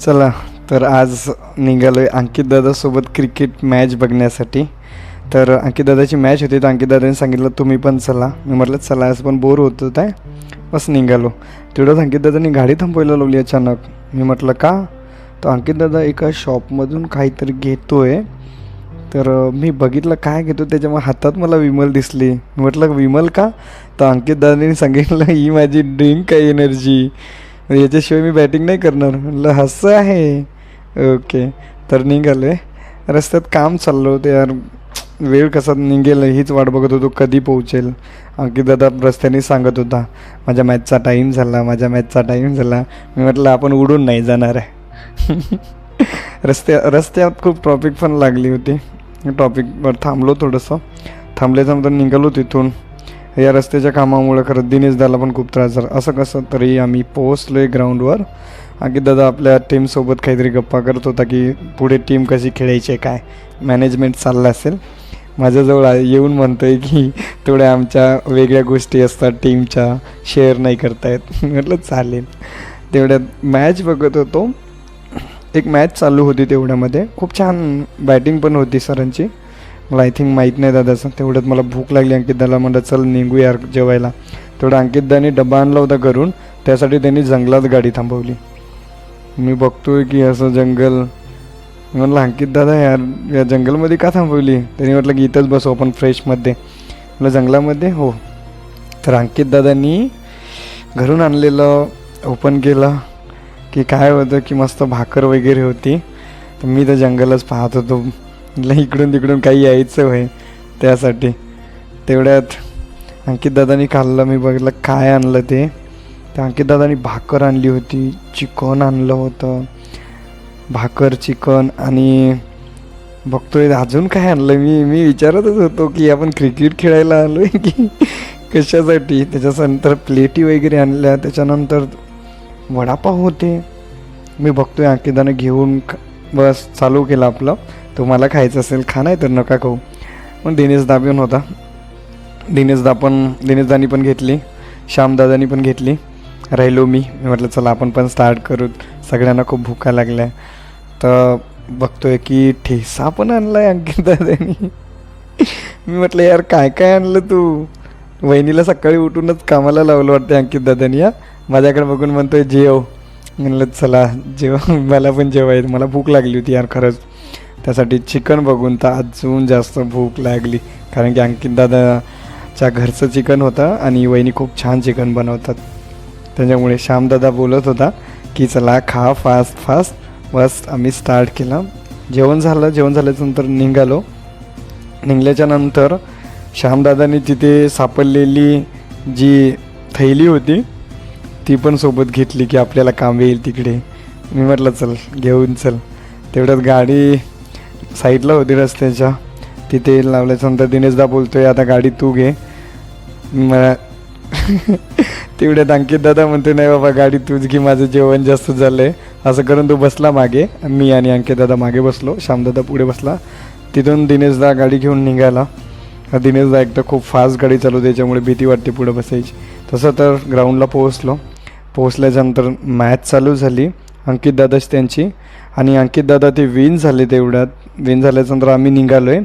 चला तर आज निघालो आहे अंकित दादासोबत क्रिकेट मॅच बघण्यासाठी. तर अंकित दादाची मॅच होती तर अंकित दादाने सांगितलं तुम्ही पण चला. मी म्हटलं चला, आज पण बोर होत होत आहे, बस निघालो. तेवढंच अंकित दादानी गाडी थांबवायला लावली अचानक. मी म्हटलं का? तर अंकित दादा एका शॉपमधून काहीतरी घेतो आहे. तर मी बघितलं काय घेतो, त्याच्यामुळे हातात मला विमल दिसली. मी म्हटलं विमल का? तर अंकित दादानी सांगितलं ही माझी ड्रिंक आहे, एनर्जी, याच्याशिवाय मी बॅटिंग नाही करणार. म्हटलं असं आहे, ओके. तर निघालो आहे. रस्त्यात काम चाललं होतं यार, वेळ कसा निघेल हीच वाट बघत होतो, कधी पोहोचेल. अंकित दादा रस्त्याने सांगत होता माझ्या मॅचचा टाईम झाला, माझ्या मॅचचा टाईम झाला. मी म्हटलं आपण उडून नाही जाणार आहे. रस्त्यात खूप ट्रॉफिक पण लागली होती. ट्रॉफिकवर थांबलो थोडंसं. थांबल्याच्यानंतर निघालो तिथून. या रस्त्याच्या कामामुळे खरं दिनेश दाला पण खूप त्रास झाला. असं कसं तरी आम्ही पोहोचलो आहे ग्राउंडवर. अंकित दादा आपल्या टीमसोबत काहीतरी गप्पा करत होता की पुढे टीम कशी खेळायची आहे, काय मॅनेजमेंट चाललं असेल. माझ्याजवळ येऊन म्हणतो आहे की थोड्या आमच्या वेगळ्या गोष्टी असतात टीमच्या, शेअर नाही करतायत. म्हटलं चालेल. तेवढ्यात मॅच बघत होतो. एक मॅच चालू होती तेवढ्यामध्ये, खूप छान बॅटिंग पण होती सरांची. मला आय थिंक माहीत नाही दादाचं. तेवढ्यात मला भूक लागली. अंकित दादाला म्हणलं चल निघू यार जेवायला. तेवढं अंकित दादाने डबा आणला होता घरून, त्यासाठी त्यांनी जंगलात गाडी थांबवली. मी बघतोय की असं जंगल. म्हणलं अंकित दादा यार या जंगलमध्ये का थांबवली? त्यांनी म्हटलं की इथंच बसू आपण फ्रेशमध्ये. म्हटलं जंगलामध्ये? हो. तर अंकित दादांनी घरून आणलेलं ओपन केलं की काय होतं की मस्त भाकर वगैरे होती. तर मी तर जंगलच पाहत होतो. म्हटलं इकडून तिकडून काही यायचं होय त्यासाठी. तेवढ्यात अंकित दादानी खाल्लं. मी बघितलं काय आणलं ते. तर अंकित दादानी भाकर आणली होती, चिकन आणलं होतं, भाकर चिकन, आणि बघतोय अजून काय आणलं. मी विचारतच होतो की आपण क्रिकेट खेळायला आलो आहे की कशासाठी. त्याच्यानंतर प्लेटी वगैरे आणल्या. त्याच्यानंतर वडापाव होते. मी बघतोय अंकित दादाने घेऊन बस चालू केलं आपलं. तुम्हाला खायचं असेल खा, नाही तर नका खाऊ. मग दिनेशदा पण होता. दिनेशदानी पण घेतली, श्यामदादानी पण घेतली. राहिलो मी म्हटलं चला आपण पण स्टार्ट करू, सगळ्यांना खूप भुका लागल्या. तर बघतोय की ठेसा पण आणला आहे अंकित दादानी. मी म्हटलं यार काय काय आणलं तू? वहिनीला सकाळी उठूनच कामाला लावलं वाटतं अंकित दादानी. या माझ्याकडे बघून म्हणतोय जेव. म्हणलं चला जेव, मला पण जेवायचं, मला भूक लागली होती यार खरंच. त्यासाठी चिकन बघून तर अजून जास्त भूक लागली, कारण की अंकित दादाच्या घरचं चिकन होतं आणि वहिनी खूप छान चिकन बनवतात. त्याच्यामुळे श्यामदादा बोलत होता की चला खा फास्ट फास्ट. बस आम्ही स्टार्ट केलं. जेवण झाल्याच्यानंतर निघल्याच्यानंतर श्यामदादानी तिथे सापडलेली जी थैली होती ती पण सोबत घेतली की आपल्याला काम येईल तिकडे. मी म्हटलं चल घेऊन चल. तेवढ्यात गाडी साईडला होती रस्त्याच्या, तिथे लावल्याच्यानंतर दिनेशदा बोलतोय आता गाडी तू घे. मला तेवढ्यात अंकित दादा म्हणते नाही बाबा गाडी तूच घे, माझं जेवण जास्त झालं आहे. असं करून तो बसला मागे, मी आणि अंकित दादा मागे बसलो, श्यामदादा पुढे बसला. तिथून दिनेशदा गाडी घेऊन निघाला. दिनेशदा एकदा खूप फास्ट गाडी चालवते, त्याच्यामुळे भीती वाटते पुढे बसायची. तसं तर ग्राउंडला पोहोचल्याच्यानंतर मॅच चालू झाली अंकित दादाची त्यांची, आणि अंकित दादा ते विन झाले. तेवढ्यात विन झाल्याच्यानंतर आम्ही निघालो आहे.